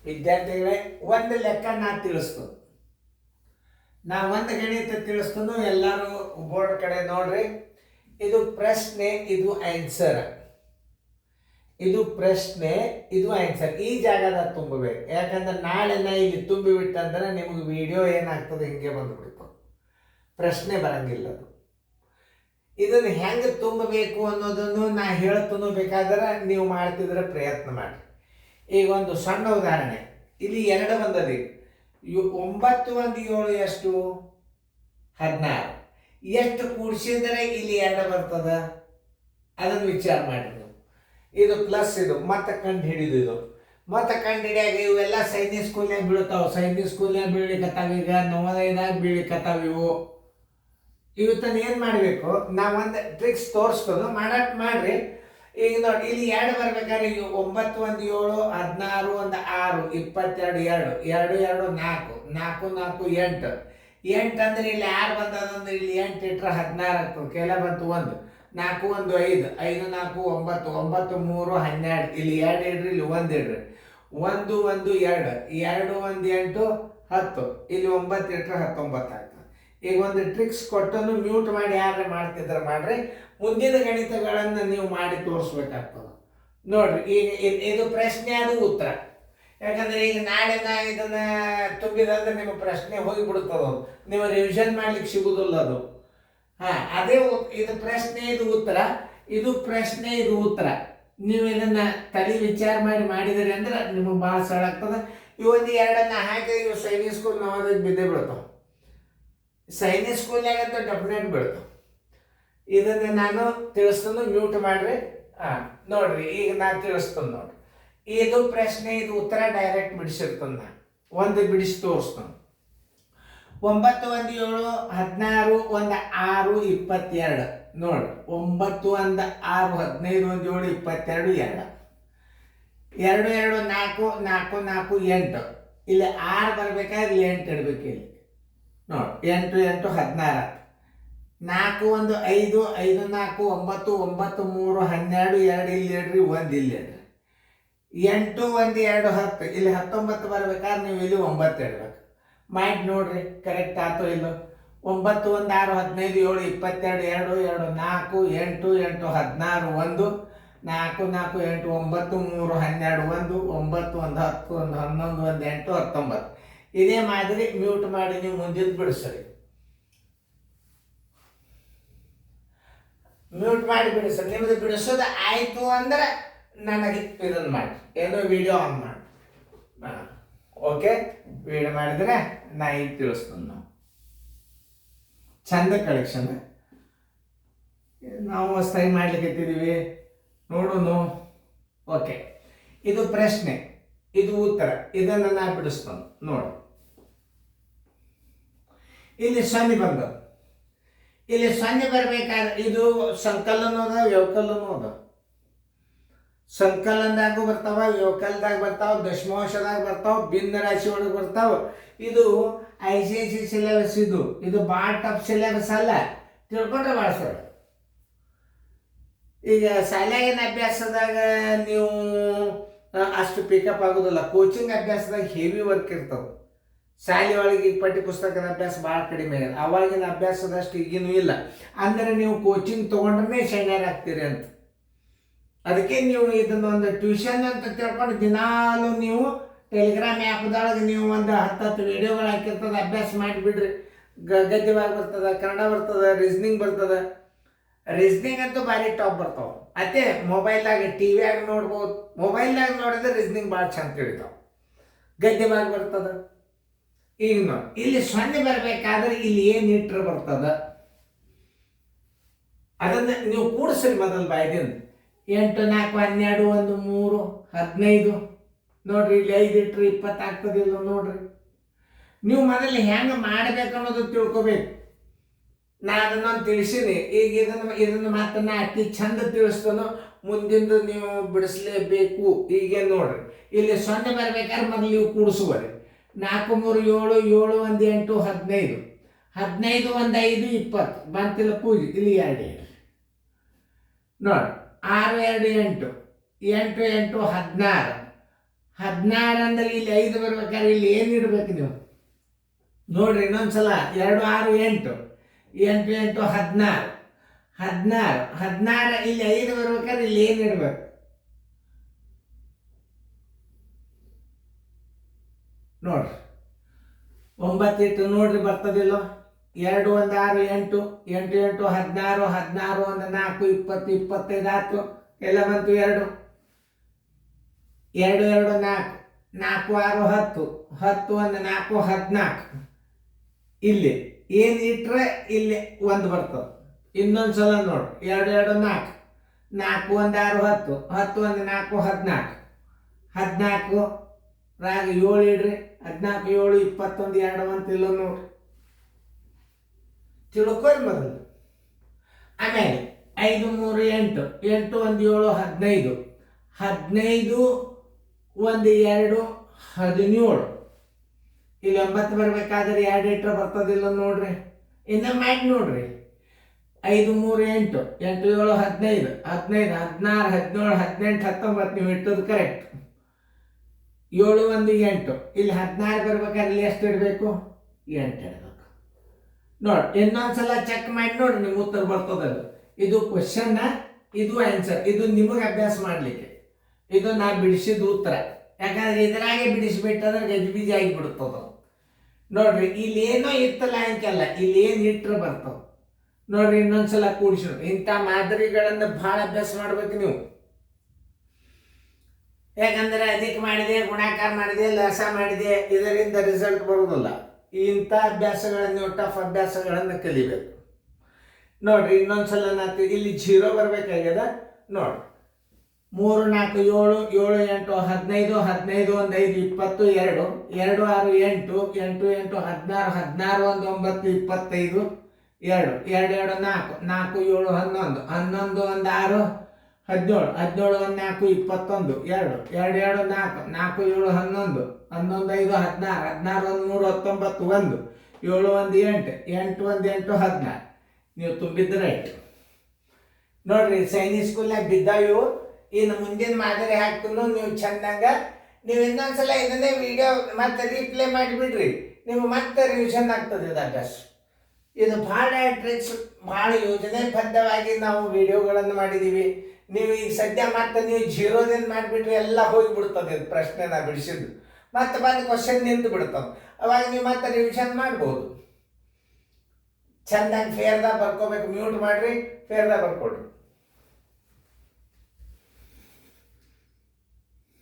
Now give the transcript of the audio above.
ವಿದ್ಯಾರ್ಥಿಗಳೇ, ಒಂದು ಲೆಕ್ಕ ನಾ ತಿಳಿಸ್ತು. ನಾ ಒಂದು ಗಣಿತ ತಿಳಿಸ್ತು. ಎಲ್ಲರೂ ಬೋರ್ಡ್ ಕಡೆ ನೋಡ್ರಿ. ಇದು ಪ್ರಶ್ನೆ, ಇದು ಆನ್ಸರ್. ಇದು ಪ್ರಶ್ನೆ, ಇದು ಆನ್ಸರ್. ಈ ಜಾಗದ ತುಂಬಬೇಕು. ಯಾಕಂದ್ರೆ ನಾಳೆ ನಾ ಇಲ್ಲಿ ತುಂಬಿ ಬಿಟ್ಟಂದ್ರೆ ನಿಮಗೆ ವಿಡಿಯೋ ಏನಾಗ್ತದೆ ಹಿಂಗೆ ಬಂದುಬಿಡ್ತು, ಪ್ರಶ್ನೆ ಬರಂಗಿಲ್ಲ. ಅದು ಇದನ್ನು ಹೆಂಗೆ ತುಂಬಬೇಕು ಅನ್ನೋದನ್ನು ನಾ ಹೇಳ್ತನೂ. ಬೇಕಾದ್ರೆ ನೀವು ಮಾಡ್ತಿದ್ರೆ ಪ್ರಯತ್ನ ಮಾಡಿ. ಈಗ ಒಂದು ಸಣ್ಣ ಉದಾಹರಣೆ. ಇಲ್ಲಿ 2 ಬಂದದಿ. 9 1 7 ಎಷ್ಟು? 16. ಎಷ್ಟು ಕೂಡಿಸಿದರೆ ಇಲ್ಲಿ 2 ಬರ್ತದ? ಅದನ್ನು ವಿಚಾರ ಮಾಡಿ ನೀವು. ಇದು ಪ್ಲಸ್, ಇದು ಮತ್ತೆ ಕಂಡು ಹಿಡಿದು, ಇದು ಮತ್ತೆ ಕಂಡು ಹಿಡಿಯಾಗ ಇವೆಲ್ಲ ಸೈನಿಕ್ ಸ್ಕೂಲ್ನಾಗ ಬೀಳ್ತಾವೆ. ಸೈನಿಕ್ ಸ್ಕೂಲ್ನಾಗ ಬೀಳಿಕತ್ತಾವ. ಈಗ ನವೋದಯದಾಗ ಬೀಳಿಕತ್ತಾವ. ಇವತ್ತನ್ನು ಏನು ಮಾಡಬೇಕು? ನಾವೊಂದು ಟ್ರಿಕ್ಸ್ ತೋರಿಸ್ಕೊಂಡು ಮಾಡ್ರಿ. ಈಗ ನೋಡಿ, ಇಲ್ಲಿ 2 ಬರ್ಬೇಕಾದ್ರೆ 9 1 7 16 1 6 22 2 2 2 4 4 4 8 8 ಅಂದ್ರೆ ಇಲ್ಲಿ 6 ಬಂದದಂದ್ರೆ ಇಲ್ಲಿ 8 ಇಟ್ಟರೆ 16 ಆಗ್ತದೆ. ಕೆಲ ಬಂತು 1 4 1 5 5 4 9 9 3 12. ಇಲ್ಲಿ 2 ಇಡ್ರಿ, ಇಲ್ಲಿ 1 ಇಡ್ರಿ. 1 1 2 2 1 8 10. ಇಲ್ಲಿ 9 ಇಟ್ಟರೆ 19 ಆಗ್ತದೆ. ಈಗ ಒಂದು ಟ್ರಿಕ್ಸ್ ಕೊಟ್ಟನು ಮ್ಯೂಟ್ ಮಾಡಿ ಯಾರು ಮಾಡ್ತಿದ್ರೆ ಮಾಡ್ರಿ. ಮುಂದಿನ ಗಣಿತಗಳನ್ನು ನೀವು ಮಾಡಿ ತೋರಿಸ್ಬೇಕಾಗ್ತದೆ. ನೋಡ್ರಿ, ಈಗ ಇದು ಪ್ರಶ್ನೆ, ಅದು ಉತ್ತರ. ಯಾಕಂದ್ರೆ ಈಗ ನಾಳೆ ನಾ ಇದನ್ನ ತುಂಬಿದಂದ್ರೆ ನಿಮ್ಮ ಪ್ರಶ್ನೆ ಹೋಗಿಬಿಡುತ್ತದ. ನೀವು ರಿವಿಷನ್ ಮಾಡ್ಲಿಕ್ಕೆ ಸಿಗುದಿಲ್ಲ ಅದು. ಅದೇ ಇದು ಪ್ರಶ್ನೆ, ಇದು ಉತ್ತರ. ಇದು ಪ್ರಶ್ನೆ, ಇದು ಉತ್ತರ. ನೀವು ಇದನ್ನ ತಲೆ ವಿಚಾರ ಮಾಡಿದಿರಿ ಅಂದ್ರೆ ನಿಮಗೆ ಭಾಳ ಸರಳ ಆಗ್ತದೆ. ಇವೊಂದು 2 ಹಾಕಿ ಇವು ಸೈನಿಕ್ ಸ್ಕೂಲ್ ನವೋದಯ ಬಿದ್ದೇ ಬಿಡ್ತಾವೆ. ಸೈನಿಕ್ ಸ್ಕೂಲ್ನಾಗಂತ ಡೆಫಿನೆಟ್ ಬೀಳ್ತಾವೆ. ಇದನ್ನು ನಾನು ತಿಳಿಸ್ತಾನು. ಮ್ಯೂಟ್ ಮಾಡ್ರಿ. ನೋಡ್ರಿ, ಈಗ ನಾನು ತಿಳಿಸ್ತಾನೆ ನೋಡ್ರಿ. ಇದು ಪ್ರಶ್ನೆ, ಇದು ಉತ್ತರ. ಡೈರೆಕ್ಟ್ ಬಿಡಿಸಿರ್ತಾನೆ. ನಾನು ಒಂದು ಬಿಡಿಸಿ ತೋರಿಸ್ತಾನೆ. 9 1 7 16 1 6 22. ನೋಡ್ರಿ, 9 1 6 15 1 7 22 2 2 2 4 4 4 8. ಇಲ್ಲಿ 6 ಬರ್ಬೇಕಾದ್ರೆ 8 ಇಡ್ಬೇಕು. ಇಲ್ಲಿ ನೋಡಿ, 8 8 16. 4 1 5 5 4 9 9 3 12. 2 ಇಲ್ಲಿ ಇಡ್ರಿ, 1 ಇಲ್ಲಿ ಇಡ್ರಿ. 8 1 2 10. ಇಲ್ಲಿ 19 ಬರ್ಬೇಕಾದ್ರೆ ನೀವು ಇಲ್ಲಿ 9 ಇಡ್ಬೇಕು. ಮಾಡಿ ನೋಡ್ರಿ, ಕರೆಕ್ಟ್ ಆಯ್ತು ಇಲ್ಲೋ? 9 1 6 15 7 22 2 2 4 8 8 16 1 4 4 8 9 3 12 1 9 1 10 1 11 1 8 19. ಇದೇ ಮಾದರಿ ಮ್ಯೂಟ್ ಮಾಡಿ ನೀವು ಮುಂದಿನ ಬಿಡಿಸ್ರಿ. ಮ್ಯೂಟ್ ಮಾಡಿ ಬಿಡಿಸ್ರಿ. ನಿಮ್ದು ಬಿಡಿಸೋದು ಆಯಿತು ಅಂದ್ರೆ ನನಗೆ ಇದನ್ನು ಮಾಡಿ, ಏನೋ ವಿಡಿಯೋ ಆನ್ ಮಾಡಿ. ಓಕೆ, ವಿಡಿಯೋ ಮಾಡಿದ್ರೆ ನಾ ಈಗ ತಿಳಿಸ್ತೀನಿ. ನಾವು ಚಂದ ಕಲೆಕ್ಷನ್ ನಾವು ಹೊಸ್ತಾಗಿ ಮಾಡ್ಲಿಕ್ಕೆ ನೋಡೋನು. ಓಕೆ, ಇದು ಪ್ರಶ್ನೆ, ಇದು ಉತ್ತರ. ಇದನ್ನು ನಾ ಬಿಡಿಸ್ತಾನೆ ನೋಡಿ. ಇಲ್ಲಿ 0 ಬಂದ. ಇಲ್ಲಿ 0 ಬರ್ಬೇಕಾದ್ರೆ ಇದು ಸಂಕಲನ ಅದ, ವ್ಯವಕಲನೂ ಅದ. ಸಂಕಲನದಾಗೂ ಬರ್ತಾವ, ವ್ಯವಕಲದಾಗ ಬರ್ತಾವ, ದಶಮಾಂಶದಾಗ ಬರ್ತಾವ, ಭಿನ್ನ ರಾಶಿ ಒಳಗೆ ಬರ್ತಾವ. ಇದು ICSE ಸಿಲೆಬಸ್. ಇದು ಭಾಳ ಟಫ್ ಸಿಲೆಬಸ್ ಅಲ್ಲ, ತಿಳ್ಕೊಂಡ್ರೆ ಭಾಳ ಸರ್. ಈಗ ಶಾಲೆಗಿನ ಅಭ್ಯಾಸದಾಗ ನೀವು ಅಷ್ಟು ಪಿಕಪ್ ಆಗೋದಿಲ್ಲ. ಕೋಚಿಂಗ್ ಅಭ್ಯಾಸದಾಗ ಹೆವಿ ವರ್ಕ್ ಇರ್ತವೆ. ಶಾಲೆ ಒಳಗೆ ಈ ಪಠ್ಯ ಪುಸ್ತಕದ ಅಭ್ಯಾಸ ಭಾಳ ಕಡಿಮೆ ಆಗಿದೆ. ಅವಾಗಿನ ಅಭ್ಯಾಸದಷ್ಟು ಈಗಿನೂ ಇಲ್ಲ. ಅಂದರೆ ನೀವು ಕೋಚಿಂಗ್ ತೊಗೊಂಡ್ರೆ ಶೈನರ್ ಆಗ್ತೀರಿ ಅಂತ. ಅದಕ್ಕೆ ನೀವು ಇದನ್ನೊಂದು ಟ್ಯೂಷನ್ ಅಂತ ತಿಳ್ಕೊಂಡು ದಿನಾಲು ನೀವು ಟೆಲಿಗ್ರಾಮ್ ಆ್ಯಪ್ದೊಳಗೆ ನೀವು ಒಂದು 10 ವಿಡಿಯೋಗಳು ಹಾಕಿರ್ತದೆ, ಅಭ್ಯಾಸ ಮಾಡಿಬಿಡ್ರಿ. ಗದ್ಯವಾಗಿ ಬರ್ತದೆ, ಕನ್ನಡ ಬರ್ತದೆ, ರೀಸ್ನಿಂಗ್ ಬರ್ತದೆ. ರೀಸ್ನಿಂಗ್ ಅಂತೂ ಭಾರಿ ಟಾಪ್ ಬರ್ತಾವೆ. ಅದೇ ಮೊಬೈಲ್ದಾಗ TV ನೋಡ್ಬೋದು. ಮೊಬೈಲ್ದಾಗ ನೋಡಿದ್ರೆ ರೀಸ್ನಿಂಗ್ ಭಾಳ ಚಂದ ತಿಳಿತಾವೆ, ಗದ್ಯವಾಗಿ ಬರ್ತದೆ. ಈಗ ನೋಡಿ, ಇಲ್ಲಿ 0 ಬರಬೇಕಾದ್ರೆ ಇಲ್ಲಿ ಏನು ಇಟ್ಟರೆ ಬರ್ತದೆ ಅದನ್ನು ನೀವು ಕೂಡಿಸ್ರಿ ಮೊದಲು ಬಾಯ್ದಿಂದ. 8 4 12 1 3 15. ನೋಡ್ರಿ, ಇಲ್ಲಿ 5 ಇಟ್ಟರೆ 20 ಆಗ್ತದಿಲ್ಲ. ನೋಡ್ರಿ, ನೀವು ಮೊದಲು ಹೆಂಗೆ ಮಾಡಬೇಕು ಅನ್ನೋದು ತಿಳ್ಕೊಬೇಕು. ನಾನು ಅದನ್ನೊಂದು ತಿಳಿಸೀನಿ. ಈಗ ಇದನ್ನು ಮಾತನ್ನ ಅತಿ ಚಂದ ತಿಳಿಸ್ತಾನೋ ಮುಂದಿಂದು ನೀವು ಬಿಡಿಸ್ಲೇಬೇಕು. ಈಗ ನೋಡ್ರಿ, ಇಲ್ಲಿ 0 ಬರ್ಬೇಕಾದ್ರೆ ಮೊದಲು ನೀವು ಕೂಡಿಸುವರಿ. 4 3 7 7 1 8 15 15 1 5 20 ಬಂತಿಲ್ಲ ಪೂಜೆ. ಇಲ್ಲಿ 2 ನೋಡಿ, 6 2 8 8 8 16 16 ಅಂದ್ರೆ ಇಲ್ಲಿ 5 ಬರ್ಬೇಕಾದ್ರೆ ಇಲ್ಲಿ ಏನು ಇಡ್ಬೇಕು ನೀವು ನೋಡ್ರಿ ಇನ್ನೊಂದ್ಸಲ 2 6 8 8 8 16 16 16 ಇಲ್ಲಿ 5 ಬರ್ಬೇಕಾದ್ರೆ ಇಲ್ಲಿ ಏನು ಇಡ್ಬೇಕು ನೋಡ್ರಿ 9 ಇಟ್ಟು ನೋಡ್ರಿ ಬರ್ತದಿಲ್ಲ 2 1 6 8 8 8 16 16 1 4 20 25 ಆಯ್ತು ಎಲ್ಲ ಬಂತು 2 2 2 4 4 6 10 10 1 4 14 ಇಲ್ಲಿ ಏನು ಇಟ್ರೆ ಇಲ್ಲಿ 1 ಬರ್ತದೆ ಇನ್ನೊಂದ್ಸಲ ನೋಡ್ರಿ 2 2 4 4 1 6 10 10 1 4 14 14 ರಾಗ 7 ಇಡ್ರಿ 14 7 21 2 ಅಂತಿಲ್ಲ ನೋಡ್ರಿ ತಿಳ್ಕೊರಿ ಮೊದಲು ಆಮೇಲೆ 5 3 8 8 1 7 15 15 1 2 17 ಇಲ್ಲಿ 9 ಬರ್ಬೇಕಾದ್ರೆ 2 ಇಟ್ರೆ ಬರ್ತದಿಲ್ಲ ನೋಡ್ರಿ ಇನ್ನು ಮಾಡಿ ನೋಡ್ರಿ 5 3 8 8 7 15 15 16 17 18 19 ನೀವು ಇಟ್ಟದ್ದು ಕರೆಕ್ಟ್ 7 1 8 ಇಲ್ಲಿ 16 ಬರ್ಬೇಕಾದ್ರೆ ಇಲ್ಲಿ ಎಷ್ಟು ಇಡಬೇಕು 8 ಇಡಬೇಕು ನೋಡಿ ಇನ್ನೊಂದ್ಸಲ ಚೆಕ್ ಮಾಡಿ ನೋಡ್ರಿ ನಿಮ್ಮ ಉತ್ತರ ಬರ್ತದಲ್ಲ ಇದು ಕ್ವಶನ್ ಇದು ಆನ್ಸರ್ ಇದು ನಿಮಗೆ ಅಭ್ಯಾಸ ಮಾಡಲಿಕ್ಕೆ ಇದು ನಾ ಬಿಡಿಸಿದ ಉತ್ತರ ಯಾಕಂದ್ರೆ ಇದರಾಗೆ ಬಿಡಿಸ್ಬಿಟ್ಟಂದ್ರೆ ಗಜಿಬಿಜಿ ಆಗಿಬಿಡ್ತದ ನೋಡ್ರಿ ಇಲ್ಲಿ ಏನೋ ಇತ್ತಲ್ಲ ಅಂಕಲ್ಲ ಇಲ್ಲಿ ಏನು ಇಟ್ಟರೆ ಬರ್ತಾವ ನೋಡ್ರಿ ಇನ್ನೊಂದ್ಸಲ ಕೂಡಿಸಿ ಇಂಥ ಮಾದರಿಗಳನ್ನು ಭಾಳ ಅಭ್ಯಾಸ ಮಾಡ್ಬೇಕು ನೀವು ಯಾಕಂದ್ರೆ ಅಧಿಕ ಮಾಡಿದೆ ಗುಣಾಕಾರ ಮಾಡಿದೆ ಲಸ ಮಾಡಿದೆ ಇದರಿಂದ ರಿಸಲ್ಟ್ ಬರುವುದಿಲ್ಲ ಇಂಥ ಅಭ್ಯಾಸಗಳನ್ನು ಟಫ್ ಅಭ್ಯಾಸಗಳನ್ನು ಕಲಿಬೇಕು ನೋಡ್ರಿ ಇನ್ನೊಂದ್ಸಲ ನಾಲ್ಕು ಇಲ್ಲಿ 0 ಬರ್ಬೇಕಾಗ್ಯದ ನೋಡ್ರಿ 3 4 7 7 8 15 15 1 5 20 2 2 6 8 8 8 16 16 1 9 25 2 2 2 4 4 7 11 11 1 6 17 17 1 4 21 2 2 2 4 4 7 11 11 5 16 16 1 3 19 1 7 1 8 8 1 8 16 ನೀವು ತುಂಬಿದ್ದು ರೈಟ್ ನೋಡ್ರಿ ಸೈನಿಕ್ ಸ್ಕೂಲ್ನಾಗ ಬಿದ್ದಾವು ಇನ್ನು ಮುಂದಿನ ಮಾದರಿ ಹಾಕ್ತು ನೀವು ಚಂದಂಗ ನೀವು ಇನ್ನೊಂದ್ಸಲ ಇದನ್ನೇ ವಿಡಿಯೋ ಮತ್ತೆ ರೀಪ್ಲೇ ಮಾಡಿಬಿಡ್ರಿ ನೀವು ಮತ್ತೆ ರಿವಿಷನ್ ಆಗ್ತದೆ ಇದು ಅಭ್ಯಾಸ ಇದು ಭಾಳ ಟ್ರಿಕ್ಸ್ ಭಾಳ ಯೋಜನೆಬದ್ಧವಾಗಿ ನಾವು ವಿಡಿಯೋಗಳನ್ನು ಮಾಡಿದ್ದೀವಿ ನೀವು ಈಗ ಸದ್ಯ ಮತ್ತೆ ನೀವು 0ದಿಂದ ಮಾಡಿಬಿಟ್ರೆ ಎಲ್ಲ ಹೋಗಿಬಿಡ್ತದೆ ಪ್ರಶ್ನೆ ನಾ ಬಿಡಿಸಿದ್ದು ಮತ್ತೆ ಬಂದು ಕ್ವಶನ್ ನಿಂತು ಬಿಡ್ತಾವೆ ಅವಾಗ ನೀವು ಮತ್ತೆ ರಿವಿಷನ್ ಮಾಡ್ಬೋದು ಚಂದಾಗಿ ಫೇರ್ದಾಗ ಬರ್ಕೋಬೇಕು ಮ್ಯೂಟ್ ಮಾಡಿರಿ ಫೇರ್ದಾಗ ಬರ್ಕೊಡ್ರಿ